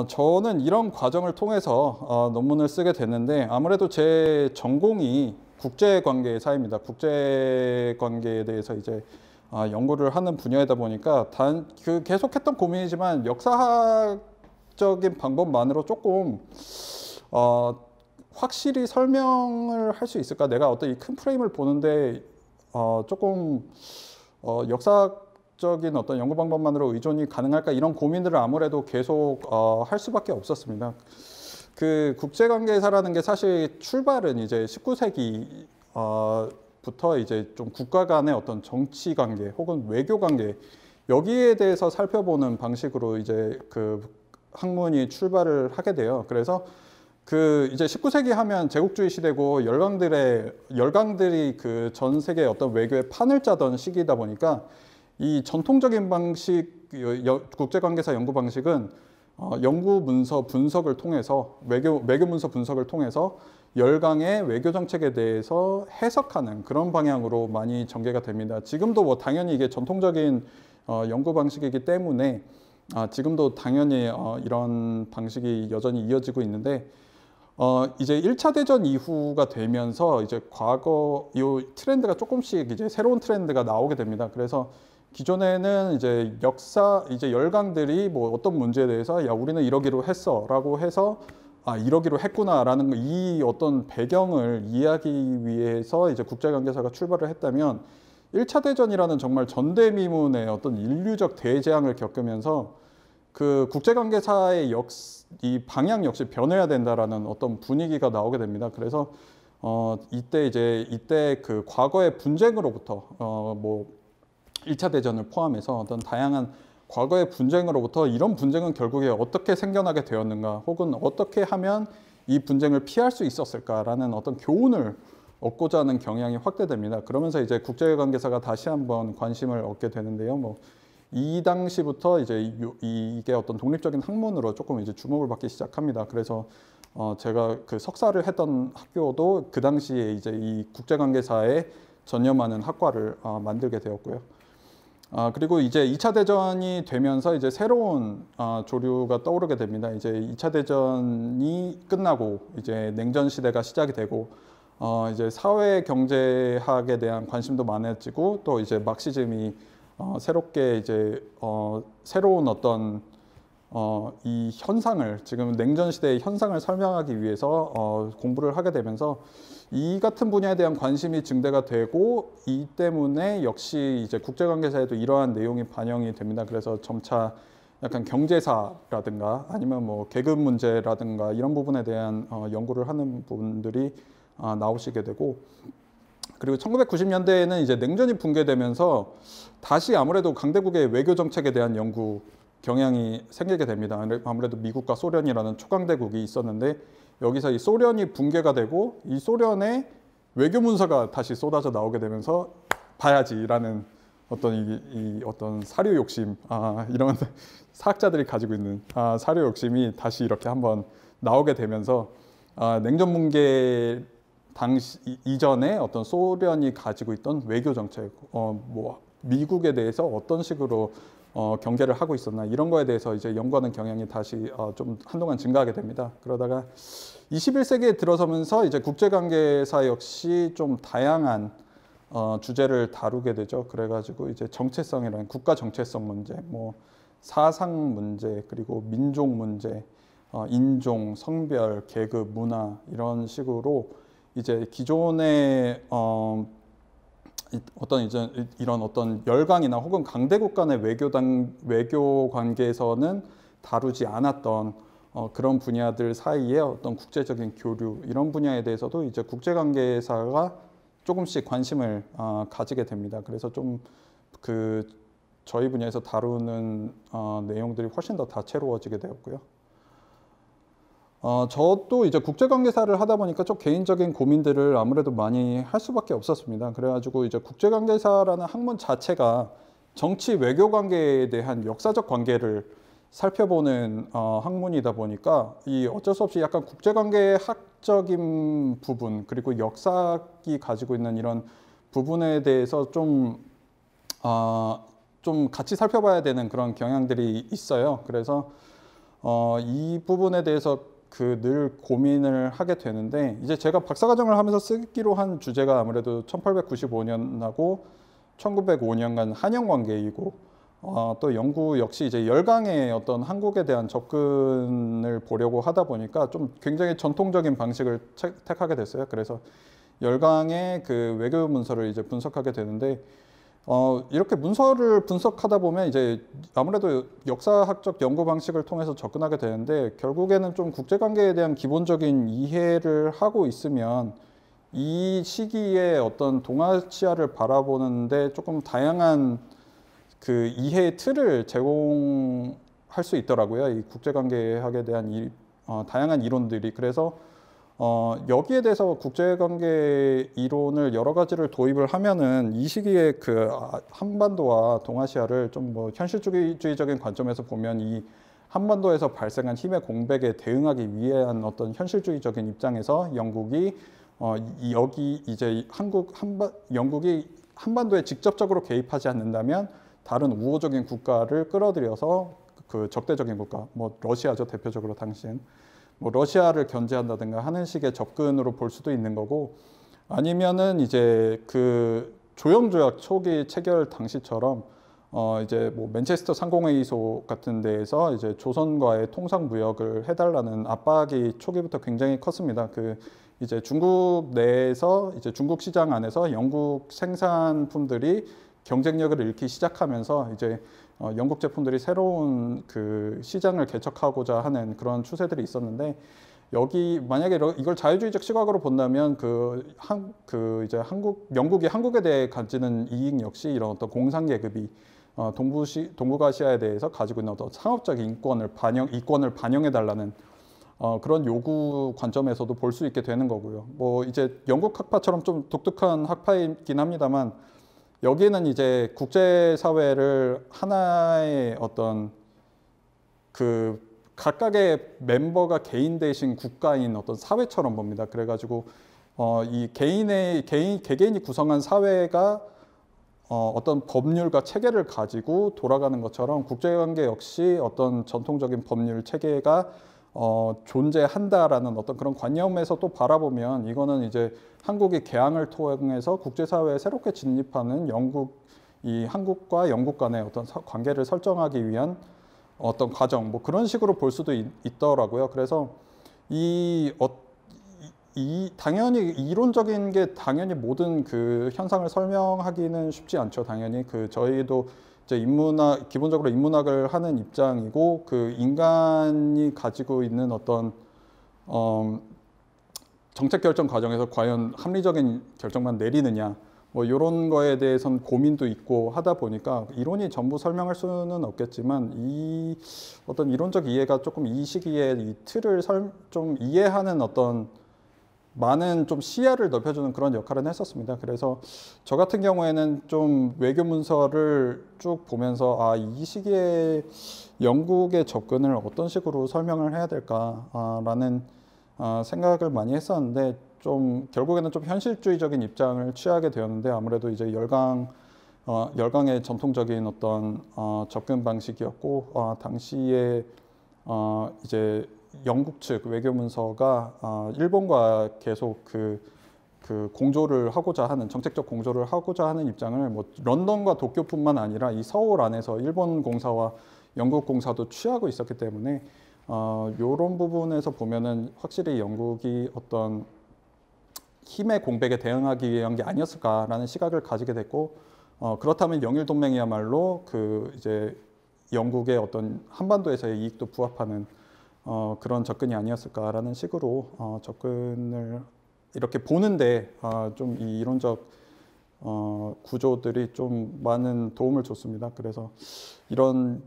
저는 이런 과정을 통해서 논문을 쓰게 됐는데 아무래도 제 전공이 국제관계사입니다. 국제관계에 대해서 이제 연구를 하는 분야이다 보니까 계속했던 고민이지만 역사학적인 방법만으로 조금 확실히 설명을 할 수 있을까? 내가 어떤 이 큰 프레임을 보는데 조금 역사적인 어떤 연구 방법만으로 의존이 가능할까? 이런 고민들을 아무래도 계속 할 수밖에 없었습니다. 그 국제관계사라는 게 사실 출발은 이제 19세기 부터 이제 좀 국가 간의 어떤 정치 관계 혹은 외교 관계 여기에 대해서 살펴보는 방식으로 이제 그 학문이 출발을 하게 돼요. 그래서 그 이제 19세기 하면 제국주의 시대고 열강들이 그 전 세계 어떤 외교의 판을 짜던 시기이다 보니까 이 전통적인 방식 국제관계사 연구 방식은 연구 문서 분석을 통해서 외교 문서 분석을 통해서 열강의 외교 정책에 대해서 해석하는 그런 방향으로 많이 전개가 됩니다. 지금도 뭐 당연히 이게 전통적인 연구 방식이기 때문에 지금도 당연히 이런 방식이 여전히 이어지고 있는데 이제 1차 대전 이후가 되면서 이제 과거 이 트렌드가 조금씩 이제 새로운 트렌드가 나오게 됩니다. 그래서 기존에는 이제 이제 열강들이 뭐 어떤 문제에 대해서 야 우리는 이러기로 했어라고 해서 이러기로 했구나라는 이 어떤 배경을 이해하기 위해서 이제 국제관계사가 출발을 했다면 1차 대전이라는 정말 전대미문의 어떤 인류적 대재앙을 겪으면서 그 국제관계사의 이 방향 역시 변해야 된다라는 어떤 분위기가 나오게 됩니다. 그래서 이때 그 과거의 분쟁으로부터 뭐 1차 대전을 포함해서 어떤 다양한 과거의 분쟁으로부터 이런 분쟁은 결국에 어떻게 생겨나게 되었는가 혹은 어떻게 하면 이 분쟁을 피할 수 있었을까라는 어떤 교훈을 얻고자 하는 경향이 확대됩니다. 그러면서 이제 국제관계사가 다시 한번 관심을 얻게 되는데요. 뭐 이 당시부터 이제 이게 어떤 독립적인 학문으로 조금 이제 주목을 받기 시작합니다. 그래서 제가 그 석사를 했던 학교도 그 당시에 이제 이 국제관계사에 전념하는 학과를 만들게 되었고요. 그리고 이제 2차 대전이 되면서 이제 새로운 조류가 떠오르게 됩니다. 이제 2차 대전이 끝나고 이제 냉전 시대가 시작이 되고 이제 사회 경제학에 대한 관심도 많아지고 또 이제 막시즘이 새롭게 이제 새로운 어떤 이 현상을 지금 냉전 시대의 현상을 설명하기 위해서 공부를 하게 되면서 이 같은 분야에 대한 관심이 증대가 되고 이 때문에 역시 이제 국제관계사에도 이러한 내용이 반영이 됩니다. 그래서 점차 약간 경제사라든가 아니면 뭐 계급 문제라든가 이런 부분에 대한 연구를 하는 분들이 나오시게 되고 그리고 1990년대에는 이제 냉전이 붕괴되면서 다시 아무래도 강대국의 외교 정책에 대한 연구 경향이 생기게 됩니다. 아무래도 미국과 소련이라는 초강대국이 있었는데 여기서 이 소련이 붕괴가 되고 이 소련의 외교 문서가 다시 쏟아져 나오게 되면서 봐야지라는 어떤 어떤 사료 욕심 이런 사학자들이 가지고 있는 사료 욕심이 다시 이렇게 한번 나오게 되면서 냉전 붕괴 당시 이전에 어떤 소련이 가지고 있던 외교 정책, 뭐 미국에 대해서 어떤 식으로 경계를 하고 있었나 이런 거에 대해서 이제 연구하는 경향이 다시 좀 한동안 증가하게 됩니다. 그러다가 21세기에 들어서면서 이제 국제관계사 역시 좀 다양한 주제를 다루게 되죠. 그래가지고 이제 정체성이라는 국가 정체성 문제, 뭐 사상 문제, 그리고 민족 문제, 인종, 성별, 계급, 문화 이런 식으로 이제 기존의 이런 어떤 열강이나 혹은 강대국 간의 외교 관계에서는 다루지 않았던 그런 분야들 사이에 어떤 국제적인 교류 이런 분야에 대해서도 이제 국제관계사가 조금씩 관심을 가지게 됩니다. 그래서 좀 그 저희 분야에서 다루는 내용들이 훨씬 더 다채로워지게 되었고요. 저도 이제 국제관계사를 하다 보니까 좀 개인적인 고민들을 아무래도 많이 할 수밖에 없었습니다. 그래가지고 이제 국제관계사라는 학문 자체가 정치 외교 관계에 대한 역사적 관계를 살펴보는 학문이다 보니까 이 어쩔 수 없이 약간 국제관계학적인 부분 그리고 역사학이 가지고 있는 이런 부분에 대해서 좀 같이 살펴봐야 되는 그런 경향들이 있어요. 그래서 이 부분에 대해서 늘 고민을 하게 되는데 이제 제가 박사과정을 하면서 쓰기로 한 주제가 아무래도 1895년하고 1905년간 한영 관계이고 또 연구 역시 이제 열강의 어떤 한국에 대한 접근을 보려고 하다 보니까 좀 굉장히 전통적인 방식을 택하게 됐어요. 그래서 열강의 그 외교 문서를 이제 분석하게 되는데 이렇게 문서를 분석하다 보면 이제 아무래도 역사학적 연구 방식을 통해서 접근하게 되는데 결국에는 좀 국제관계에 대한 기본적인 이해를 하고 있으면 이 시기에 어떤 동아시아를 바라보는데 조금 다양한 그 이해의 틀을 제공할 수 있더라고요. 이 국제관계학에 대한 다양한 이론들이. 그래서 여기에 대해서 국제관계 이론을 여러 가지를 도입을 하면은 이 시기에 그 한반도와 동아시아를 좀 뭐 현실주의적인 관점에서 보면 이 한반도에서 발생한 힘의 공백에 대응하기 위한 어떤 현실주의적인 입장에서 영국이 여기 이제 영국이 한반도에 직접적으로 개입하지 않는다면 다른 우호적인 국가를 끌어들여서 그 적대적인 국가, 뭐 러시아죠 대표적으로 당시엔. 뭐 러시아를 견제한다든가 하는 식의 접근으로 볼 수도 있는 거고 아니면은 이제 그 조영조약 초기 체결 당시처럼 이제 뭐 맨체스터 상공회의소 같은 데에서 이제 조선과의 통상 무역을 해달라는 압박이 초기부터 굉장히 컸습니다. 그 이제 중국 내에서 이제 중국 시장 안에서 영국 생산품들이 경쟁력을 잃기 시작하면서 이제 영국 제품들이 새로운 그 시장을 개척하고자 하는 그런 추세들이 있었는데 여기 만약에 이걸 자유주의적 시각으로 본다면 이제 영국이 한국에 대해 가지는 이익 역시 이런 어떤 공산 계급이 동북아시아에 대해서 가지고 있는 어떤 상업적 이권을 반영해 달라는 그런 요구 관점에서도 볼 수 있게 되는 거고요. 뭐 이제 영국 학파처럼 좀 독특한 학파이긴 합니다만 여기는 이제 국제사회를 하나의 어떤 그 각각의 멤버가 개인 대신 국가인 어떤 사회처럼 봅니다. 그래가지고 이 개개인이 구성한 사회가 어떤 법률과 체계를 가지고 돌아가는 것처럼 국제관계 역시 어떤 전통적인 법률 체계가 존재한다라는 어떤 그런 관념에서 또 바라보면 이거는 이제 한국이 개항을 통해서 국제사회에 새롭게 진입하는 한국과 영국 간의 어떤 관계를 설정하기 위한 어떤 과정, 뭐 그런 식으로 볼 수도 있더라고요. 그래서 당연히 이론적인 게 당연히 모든 그 현상을 설명하기는 쉽지 않죠. 당연히 저희도 이제 기본적으로 인문학을 하는 입장이고 그 인간이 가지고 있는 어떤 정책 결정 과정에서 과연 합리적인 결정만 내리느냐 뭐 이런 거에 대해서는 고민도 있고 하다 보니까 이론이 전부 설명할 수는 없겠지만 이 어떤 이론적 이해가 조금 이 시기에 이 틀을 좀 이해하는 어떤 많은 좀 시야를 넓혀주는 그런 역할은 했었습니다. 그래서 저 같은 경우에는 좀 외교 문서를 쭉 보면서 이 시기에 영국의 접근을 어떤 식으로 설명을 해야 될까라는 생각을 많이 했었는데 좀 결국에는 좀 현실주의적인 입장을 취하게 되었는데 아무래도 이제 열강의 전통적인 어떤 접근 방식이었고 당시에 이제 영국 측 외교 문서가 일본과 계속 그 공조를 하고자 하는 정책적 공조를 하고자 하는 입장을 뭐 런던과 도쿄뿐만 아니라 이 서울 안에서 일본 공사와 영국 공사도 취하고 있었기 때문에 이런 부분에서 보면은 확실히 영국이 어떤 힘의 공백에 대응하기 위한 게 아니었을까라는 시각을 가지게 됐고 그렇다면 영일 동맹이야말로 그 이제 영국의 어떤 한반도에서의 이익도 부합하는 그런 접근이 아니었을까라는 식으로 접근을 이렇게 보는데 좀 이 이론적 구조들이 좀 많은 도움을 줬습니다. 그래서 이런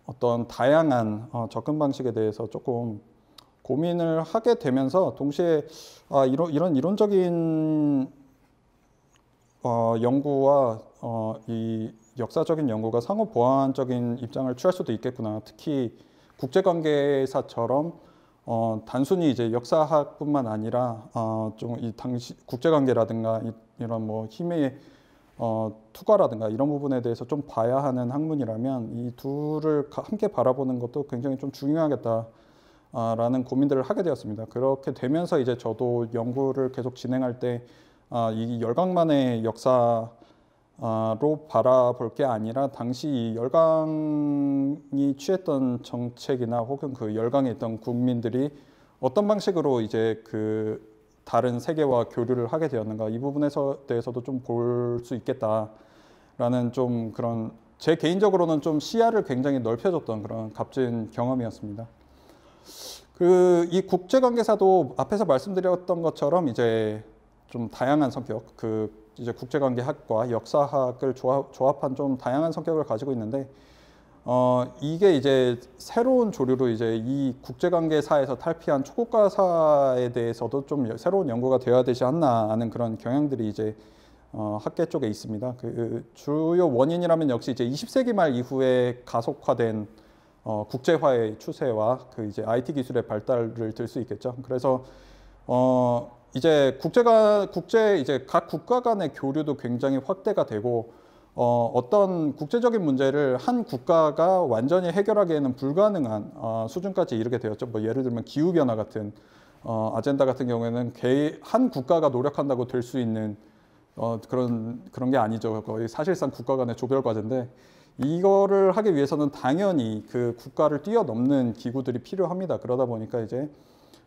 어떤 다양한 접근 방식에 대해서 조금 고민을 하게 되면서 동시에 이런 이론적인 연구와 이 역사적인 연구가 상호 보완적인 입장을 취할 수도 있겠구나. 특히 국제관계사처럼 단순히 이제 역사학뿐만 아니라 좀 이 당시 국제관계라든가 이런 뭐 힘의 투과라든가 이런 부분에 대해서 좀 봐야 하는 학문이라면 이 둘을 함께 바라보는 것도 굉장히 좀 중요하겠다라는 고민들을 하게 되었습니다. 그렇게 되면서 이제 저도 연구를 계속 진행할 때 이 열강만의 역사로 바라볼 게 아니라 당시 이 열강이 취했던 정책이나 혹은 그 열강에 있던 국민들이 어떤 방식으로 이제 그 다른 세계와 교류를 하게 되었는가 이 부분에 대해서도 좀 볼 수 있겠다라는 좀 그런 제 개인적으로는 좀 시야를 굉장히 넓혀줬던 그런 값진 경험이었습니다. 이 국제관계사도 앞에서 말씀드렸던 것처럼 이제 좀 다양한 성격, 이제 국제관계학과 역사학을 조합한 좀 다양한 성격을 가지고 있는데 이게 이제 새로운 조류로 이제 이 국제관계사에서 탈피한 초국가사에 대해서도 좀 새로운 연구가 되어야 되지 않나 하는 그런 경향들이 이제 학계 쪽에 있습니다. 그 주요 원인이라면 역시 이제 20세기 말 이후에 가속화된 국제화의 추세와 그 이제 IT 기술의 발달을 들 수 있겠죠. 그래서 이제 이제 각 국가 간의 교류도 굉장히 확대가 되고 어떤 국제적인 문제를 한 국가가 완전히 해결하기에는 불가능한 수준까지 이르게 되었죠. 뭐 예를 들면 기후 변화 같은 아젠다 같은 경우에는 한 국가가 노력한다고 될 수 있는 그런 게 아니죠. 거의 사실상 국가 간의 조별 과제인데 이거를 하기 위해서는 당연히 그 국가를 뛰어넘는 기구들이 필요합니다. 그러다 보니까 이제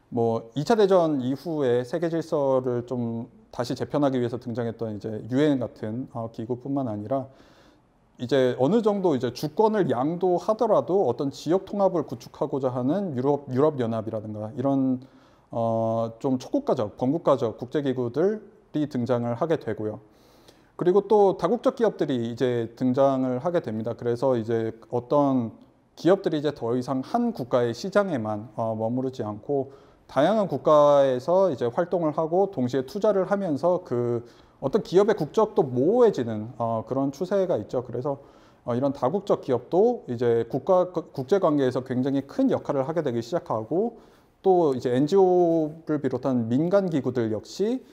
뭐 2차 대전 이후에 세계 질서를 좀 다시 재편하기 위해서 등장했던 이제 UN 같은 기구뿐만 아니라 이제 어느 정도 이제 주권을 양도하더라도 어떤 지역 통합을 구축하고자 하는 유럽 연합이라든가 이런 좀 초국가적, 범국가적 국제기구들이 등장을 하게 되고요. 그리고 또 다국적 기업들이 이제 등장을 하게 됩니다. 그래서 이제 어떤 기업들이 이제 더 이상 한 국가의 시장에만 머무르지 않고 다양한 국가에서 이제 활동을 하고 동시에 투자를 하면서 그 어떤 기업의 국적도 모호해지는 그런 추세가 있죠. 그래서 이런 다국적 기업도 이제 국제 관계에서 굉장히 큰 역할을 하게 되기 시작하고 또 이제 NGO를 비롯한 민간 기구들 역시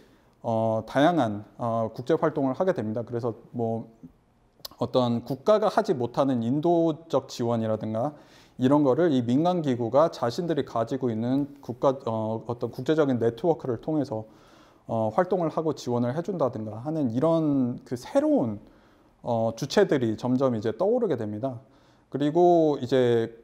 다양한 국제 활동을 하게 됩니다. 그래서 뭐 어떤 국가가 하지 못하는 인도적 지원이라든가 이런 거를 이 민간 기구가 자신들이 가지고 있는 어떤 국제적인 네트워크를 통해서 활동을 하고 지원을 해준다든가 하는 이런 그 새로운 주체들이 점점 이제 떠오르게 됩니다. 그리고 이제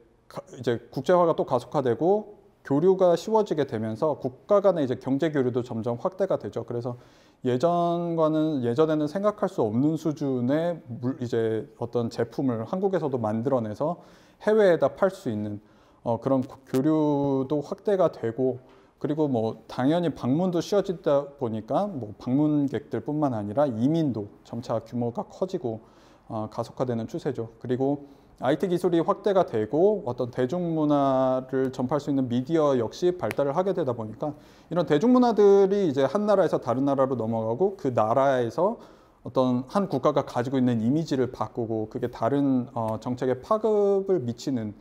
국제화가 또 가속화되고 교류가 쉬워지게 되면서 국가 간의 이제 경제 교류도 점점 확대가 되죠. 그래서 예전에는 생각할 수 없는 수준의 이제 어떤 제품을 한국에서도 만들어내서 해외에다 팔 수 있는 그런 교류도 확대가 되고 그리고 뭐 당연히 방문도 쉬워지다 보니까 뭐 방문객들뿐만 아니라 이민도 점차 규모가 커지고 가속화되는 추세죠. 그리고 IT 기술이 확대가 되고 어떤 대중문화를 전파할 수 있는 미디어 역시 발달을 하게 되다 보니까 이런 대중문화들이 이제 한 나라에서 다른 나라로 넘어가고 그 나라에서 어떤 한 국가가 가지고 있는 이미지를 바꾸고 그게 다른 정책에 파급을 미치는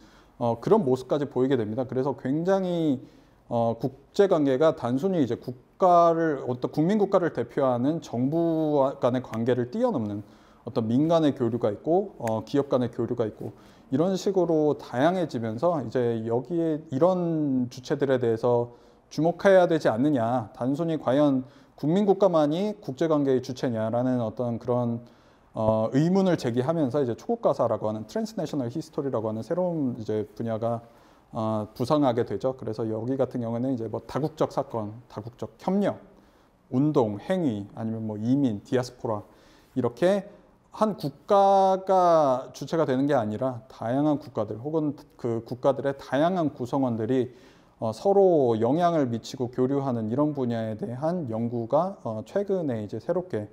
그런 모습까지 보이게 됩니다. 그래서 굉장히 국제관계가 단순히 이제 어떤 국민국가를 대표하는 정부 간의 관계를 뛰어넘는 어떤 민간의 교류가 있고 기업 간의 교류가 있고 이런 식으로 다양해지면서 이제 여기에 이런 주체들에 대해서 주목해야 되지 않느냐. 단순히 과연 국민국가만이 국제관계의 주체냐라는 어떤 그런 의문을 제기하면서 이제 초국가사라고 하는 트랜스내셔널 히스토리라고 하는 새로운 이제 분야가 부상하게 되죠. 그래서 여기 같은 경우는 이제 뭐 다국적 사건, 다국적 협력, 운동, 행위 아니면 뭐 이민, 디아스포라 이렇게 한 국가가 주체가 되는 게 아니라 다양한 국가들 혹은 그 국가들의 다양한 구성원들이 서로 영향을 미치고 교류하는 이런 분야에 대한 연구가 최근에 이제 새롭게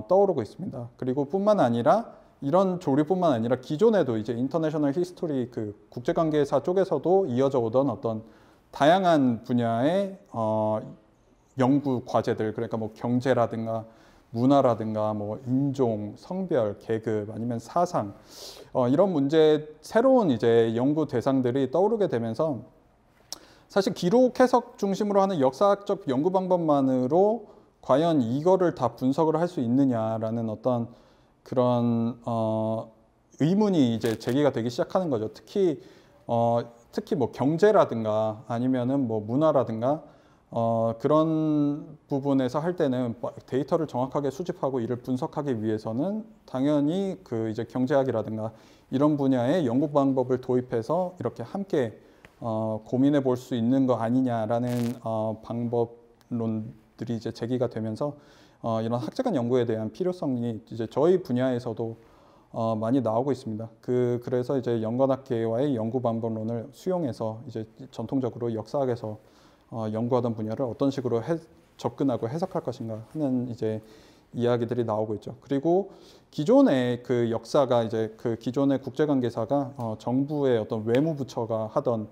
떠오르고 있습니다. 그리고 뿐만 아니라 이런 조류뿐만 아니라 기존에도 이제 인터내셔널 히스토리 그 국제관계사 쪽에서도 이어져 오던 어떤 다양한 분야의 연구 과제들 그러니까 뭐 경제라든가 문화라든가 뭐 인종, 성별, 계급 아니면 사상 이런 문제 새로운 이제 연구 대상들이 떠오르게 되면서 사실 기록 해석 중심으로 하는 역사학적 연구 방법만으로 과연 이거를 다 분석을 할 수 있느냐라는 어떤 그런 의문이 이제 제기가 되기 시작하는 거죠. 특히 뭐 경제라든가 아니면은 뭐 문화라든가 그런 부분에서 할 때는 데이터를 정확하게 수집하고 이를 분석하기 위해서는 당연히 그 이제 경제학이라든가 이런 분야의 연구 방법을 도입해서 이렇게 함께 고민해 볼 수 있는 거 아니냐라는 방법론들이 이제 제기가 되면서 이런 학자간 연구에 대한 필요성이 이제 저희 분야에서도 많이 나오고 있습니다. 그래서 이제 연관학계와의 연구 방법론을 수용해서 이제 전통적으로 역사학에서 연구하던 분야를 어떤 식으로 접근하고 해석할 것인가 하는 이제 이야기들이 나오고 있죠. 그리고 기존의 그 역사가 이제 그 기존의 국제관계사가 정부의 어떤 외무부처가 하던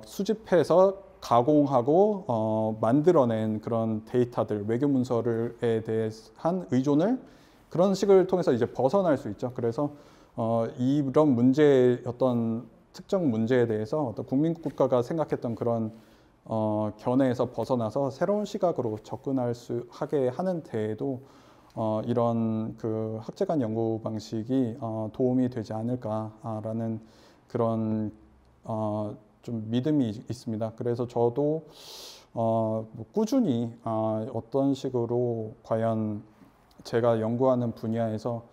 수집해서 가공하고 만들어낸 그런 데이터들, 외교 문서에 대한 의존을 그런 식을 통해서 이제 벗어날 수 있죠. 그래서 이런 어떤 특정 문제에 대해서 어떤 국민국가가 생각했던 그런 견해에서 벗어나서 새로운 시각으로 하게 하는 데에도 이런 그 학제간 연구 방식이 도움이 되지 않을까라는 그런 좀 믿음이 있습니다. 그래서 저도 뭐 꾸준히 어떤 식으로 과연 제가 연구하는 분야에서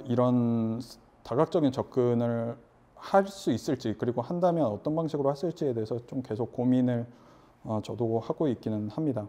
이런 다각적인 접근을 할 수 있을지, 그리고 한다면 어떤 방식으로 했을지에 대해서 좀 계속 고민을 저도 하고 있기는 합니다.